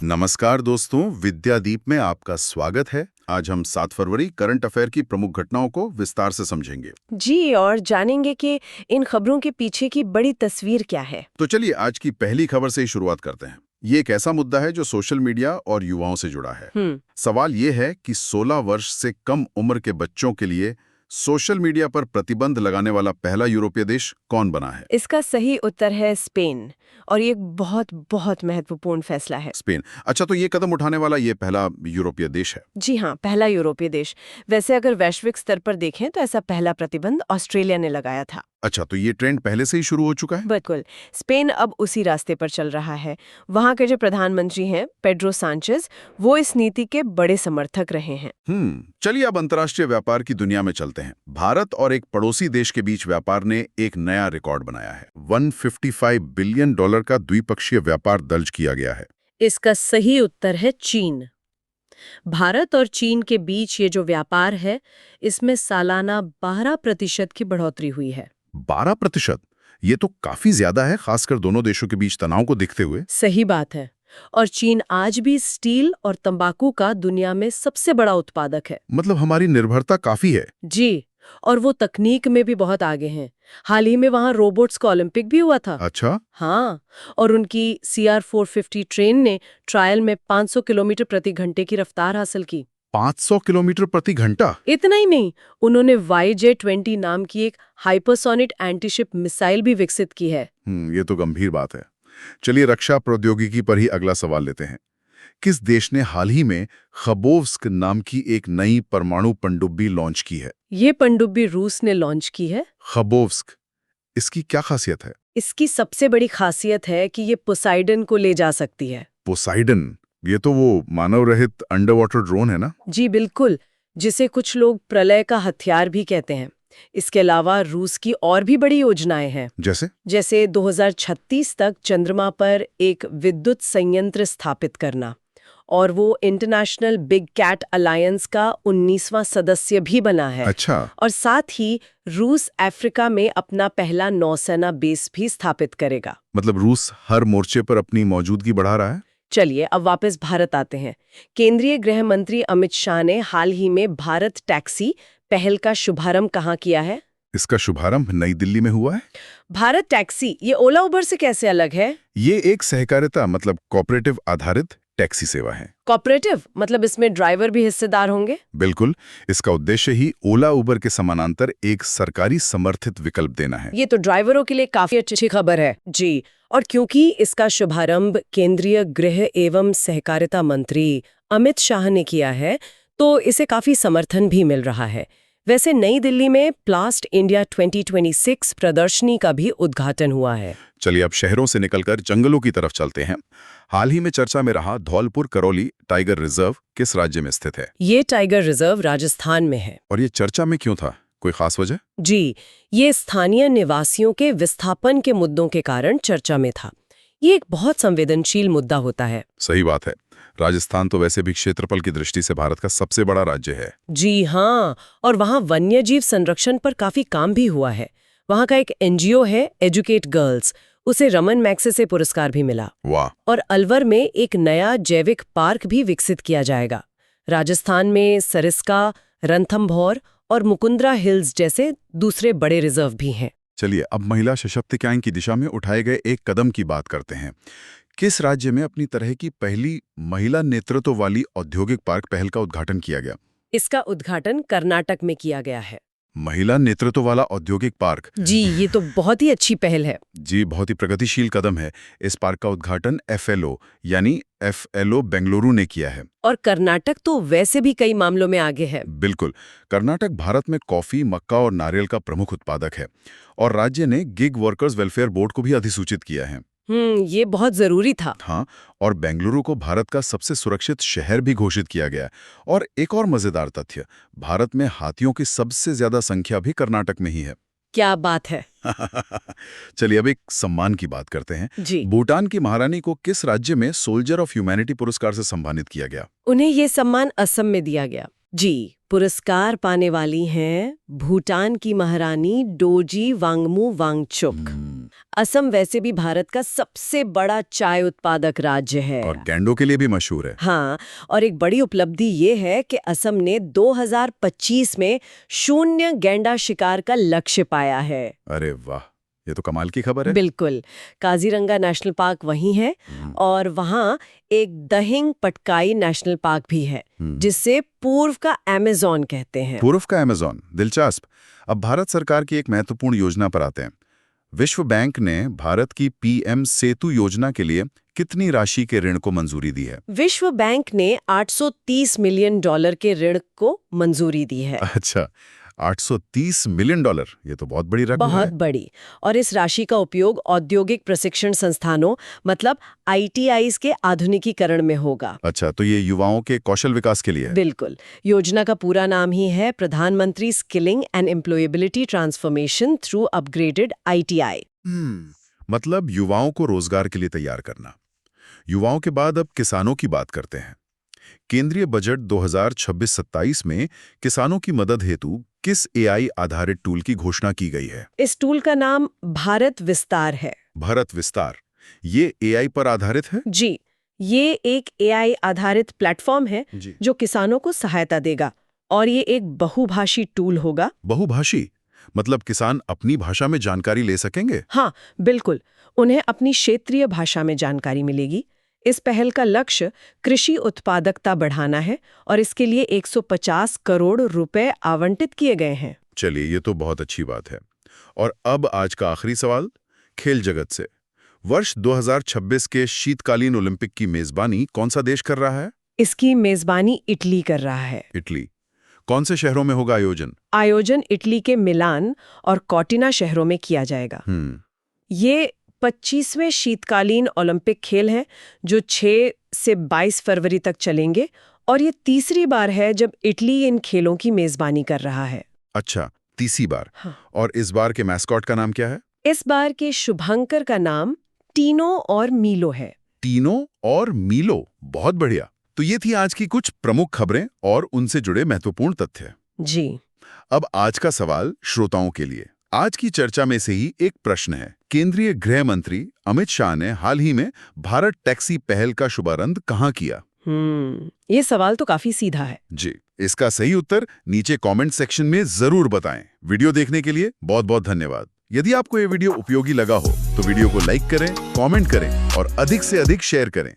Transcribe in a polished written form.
नमस्कार दोस्तों, विद्यादीप में आपका स्वागत है। आज हम 7 फरवरी करंट अफेयर की प्रमुख घटनाओं को विस्तार से समझेंगे। जी, और जानेंगे कि इन खबरों के पीछे की बड़ी तस्वीर क्या है। तो चलिए आज की पहली खबर से ही शुरुआत करते हैं। ये एक ऐसा मुद्दा है जो सोशल मीडिया और युवाओं से जुड़ा है। सवाल ये है कि 16 वर्ष से कम उम्र के बच्चों के लिए सोशल मीडिया पर प्रतिबंध लगाने वाला पहला यूरोपीय देश कौन बना है? इसका सही उत्तर है स्पेन, और ये एक बहुत बहुत महत्वपूर्ण फैसला है। स्पेन। अच्छा, तो ये कदम उठाने वाला ये पहला यूरोपीय देश है। जी हाँ, पहला यूरोपीय देश। वैसे अगर वैश्विक स्तर पर देखें तो ऐसा पहला प्रतिबंध ऑस्ट्रेलिया ने लगाया था। अच्छा, तो ये ट्रेंड पहले से ही शुरू हो चुका है। बिल्कुल, स्पेन अब उसी रास्ते पर चल रहा है। वहाँ के जो प्रधानमंत्री हैं पेड्रो सांचेज, वो इस नीति के बड़े समर्थक रहे हैं। चलिए अब अंतर्राष्ट्रीय व्यापार की दुनिया में चलते हैं। भारत और एक पड़ोसी देश के बीच व्यापार ने एक नया रिकॉर्ड बनाया है। $155 बिलियन का द्विपक्षीय व्यापार दर्ज किया गया है। इसका सही उत्तर है चीन। भारत और चीन के बीच ये जो व्यापार है, इसमें सालाना 12% की बढ़ोतरी हुई है। 12%? ये तो काफी ज्यादा है, खासकर दोनों देशों के बीच तनाव को देखते हुए। सही बात है। और चीन आज भी स्टील और तंबाकू का दुनिया में सबसे बड़ा उत्पादक है। मतलब हमारी निर्भरता काफी है। जी, और वो तकनीक में भी बहुत आगे हैं। हाल ही में वहाँ रोबोट्स का ओलंपिक भी हुआ था। अच्छा। हाँ, और उनकी CR-450 ट्रेन ने ट्रायल में 500 किलोमीटर प्रति घंटे की रफ्तार हासिल की। 500 किलोमीटर प्रति घंटा? इतना ही नहीं, उन्होंने YJ-20 नाम की एक हाइपरसोनिक एंटीशिप मिसाइल भी विकसित की है। ये तो गंभीर बात है। चलिए रक्षा प्रौद्योगिकी पर ही अगला सवाल लेते हैं। किस देश ने हाल ही में खबोव्स्क नाम की एक नई परमाणु पनडुब्बी लॉन्च की है? ये पनडुब्बी रूस ने लॉन्च की है। खबोव्स्क, इसकी क्या खासियत है? इसकी सबसे बड़ी खासियत है कि ये पोसाइडन को ले जा सकती है। पोसाइडन? ये तो वो मानव रहित अंडर वाटर ड्रोन है ना? जी बिल्कुल, जिसे कुछ लोग प्रलय का हथियार भी कहते हैं। इसके अलावा रूस की और भी बड़ी योजनाएं हैं। जैसे 2036 तक चंद्रमा पर एक विद्युत संयंत्र स्थापित करना, और वो इंटरनेशनल बिग कैट अलायंस का 19वां सदस्य भी बना है। अच्छा। और साथ ही रूस अफ्रीका में अपना पहला नौसेना बेस भी स्थापित करेगा। मतलब रूस हर मोर्चे पर अपनी मौजूदगी बढ़ा रहा है। चलिए अब वापस भारत आते हैं। केंद्रीय गृह मंत्री अमित शाह ने हाल ही में भारत टैक्सी पहल का शुभारंभ कहाँ किया है? इसका शुभारंभ नई दिल्ली में हुआ है। भारत टैक्सी ये ओला उबर से कैसे अलग है? ये एक सहकारिता मतलब कोऑपरेटिव आधारित टैक्सी सेवा है। कोऑपरेटिव मतलब इसमें ड्राइवर भी हिस्सेदार होंगे? बिल्कुल, इसका उद्देश्य ही ओला उबर के समानांतर एक सरकारी समर्थित विकल्प देना है। ये तो ड्राइवरों के लिए काफी अच्छी खबर है। जी, और क्योंकि इसका शुभारंभ केंद्रीय गृह एवं सहकारिता मंत्री अमित शाह ने किया है, तो इसे काफी समर्थन भी मिल रहा है। वैसे नई दिल्ली में प्लास्ट इंडिया 2026 प्रदर्शनी का भी उद्घाटन हुआ है। चलिए अब शहरों से निकलकर जंगलों की तरफ चलते हैं। हाल ही में चर्चा में रहा धौलपुर करौली टाइगर रिजर्व किस राज्य में स्थित है? ये टाइगर रिजर्व राजस्थान में है। और ये चर्चा में क्यों था? कोई खास वजह? जी, ये स्थानीय निवासियों के विस्थापन के मुद्दों के कारण चर्चा में था। ये एक बहुत संवेदनशील मुद्दा होता है। सही बात है। राजस्थान तो वैसे भी क्षेत्रफल की दृष्टि से भारत का सबसे बड़ा राज्य है। जी हाँ, और वहाँ वन्यजीव संरक्षण पर काफी काम भी हुआ है। वहाँ का एक NGO है एजुकेट गर्ल्स, उसे रमन मैग्सेसे पुरस्कार भी मिला। वाह। और अलवर में एक नया जैविक पार्क भी विकसित किया जाएगा। राजस्थान में सरिस्का, रणथंभौर और मुकुंदरा हिल्स जैसे दूसरे बड़े रिजर्व भी हैं। चलिए अब महिला सशक्तिकरण की दिशा में उठाए गए एक कदम की बात करते हैं। किस राज्य में अपनी तरह की पहली महिला नेतृत्व वाली औद्योगिक पार्क पहल का उद्घाटन किया गया? इसका उद्घाटन कर्नाटक में किया गया है। महिला नेतृत्व वाला औद्योगिक पार्क? जी, ये तो बहुत ही अच्छी पहल है। जी, बहुत ही प्रगतिशील कदम है। इस पार्क का उद्घाटन FLO यानी FLO बेंगलुरु ने किया है। और कर्नाटक तो वैसे भी कई मामलों में आगे है। बिल्कुल, कर्नाटक भारत में कॉफी, मक्का और नारियल का प्रमुख उत्पादक है और राज्य ने गिग वर्कर्स वेलफेयर बोर्ड को भी अधिसूचित किया है। ये बहुत जरूरी था। हाँ, और बेंगलुरु को भारत का सबसे सुरक्षित शहर भी घोषित किया गया। और एक और मजेदार तथ्य, भारत में हाथियों की सबसे ज्यादा संख्या भी कर्नाटक में ही है। क्या बात है। चलिए अब एक सम्मान की बात करते हैं। जी, भूटान की महारानी को किस राज्य में सोल्जर ऑफ ह्यूमैनिटी पुरस्कार से सम्मानित किया गया? उन्हें ये सम्मान असम में दिया गया। जी, पुरस्कार पाने वाली हैं भूटान की महारानी डोजी वांगमू वांगचुक। असम वैसे भी भारत का सबसे बड़ा चाय उत्पादक राज्य है और गैंडों के लिए भी मशहूर है। हाँ, और एक बड़ी उपलब्धि ये है कि असम ने 2025 में 0 गैंडा शिकार का लक्ष्य पाया है। अरे वाह, ये तो कमाल की खबर है। बिल्कुल। काजीरंगा नेशनल पार्क वहीं है और वहाँ एक दहिंग पटकाई नेशनल पार्क भी है, जिसे पूर्व का अमेज़न कहते हैं। पूर्व का अमेज़न, दिलचस्प। अब भारत सरकार की एक महत्वपूर्ण योजना पर आते हैं। विश्व बैंक ने भारत की पीएम सेतु योजना के लिए कितनी राशि के ऋण को मंजूरी दी है? विश्व बैंक ने $830 मिलियन के ऋण को मंजूरी दी है। अच्छा, $830 मिलियन, ये तो बहुत बड़ी रकम है। बहुत बड़ी। और इस राशि का उपयोग औद्योगिक प्रशिक्षण संस्थानों मतलब ITIs के आधुनिकीकरण में होगा। अच्छा, तो ये युवाओं के कौशल विकास के लिए है? बिल्कुल। योजना का पूरा नाम ही है प्रधानमंत्री skilling and employability transformation through upgraded ITI। मतलब युवाओं को रोजगार के लिए तैयार करना। युवाओं के बाद अब किसानों की बात करते हैं। केंद्रीय बजट 2026-27 में किसानों की मदद हेतु किस AI आधारित टूल की घोषणा की गई है? इस टूल का नाम भारत विस्तार है। भारत विस्तार, ये AI पर आधारित है? जी, ये एक AI आधारित प्लेटफॉर्म है जो किसानों को सहायता देगा और ये एक बहुभाषी टूल होगा। बहुभाषी मतलब किसान अपनी भाषा में जानकारी ले सकेंगे? हाँ, बिल्कुल। उन्हें अपनी क्षेत्रीय भाषा में जानकारी मिलेगी। इस पहल का लक्ष्य कृषि उत्पादकता बढ़ाना है और इसके लिए 150 करोड़ रुपए आवंटित किए गए हैं। चलिए, ये तो बहुत अच्छी बात है। और अब आज का आखिरी सवाल खेल जगत से। वर्ष 2026 के शीतकालीन ओलंपिक की मेजबानी कौन सा देश कर रहा है? इसकी मेजबानी इटली कर रहा है। इटली। कौन से शहरों में होगा आयोजन? आयोजन इटली के मिलान और कॉर्टिना शहरों में किया जाएगा। ये 25वें शीतकालीन ओलंपिक खेल हैं जो 6 से 22 फरवरी तक चलेंगे और ये तीसरी बार है जब इटली इन खेलों की मेजबानी कर रहा है। अच्छा, तीसरी बार। हाँ। और इस बार के मैस्कॉट का नाम क्या है? इस बार के शुभंकर का नाम टीनो और मीलो है। टीनो और मीलो, बहुत बढ़िया। तो ये थी आज की कुछ प्रमुख खबरें और उनसे जुड़े महत्वपूर्ण तथ्य। जी। अब आज का सवाल श्रोताओं के लिए। आज की चर्चा में से ही एक प्रश्न है। केंद्रीय गृह मंत्री अमित शाह ने हाल ही में भारत टैक्सी पहल का शुभारंभ कहाँ किया? ये सवाल तो काफी सीधा है। जी, इसका सही उत्तर नीचे कमेंट सेक्शन में जरूर बताएं। वीडियो देखने के लिए बहुत बहुत धन्यवाद। यदि आपको ये वीडियो उपयोगी लगा हो तो वीडियो को लाइक करें, कमेंट करें और अधिक से अधिक शेयर करें।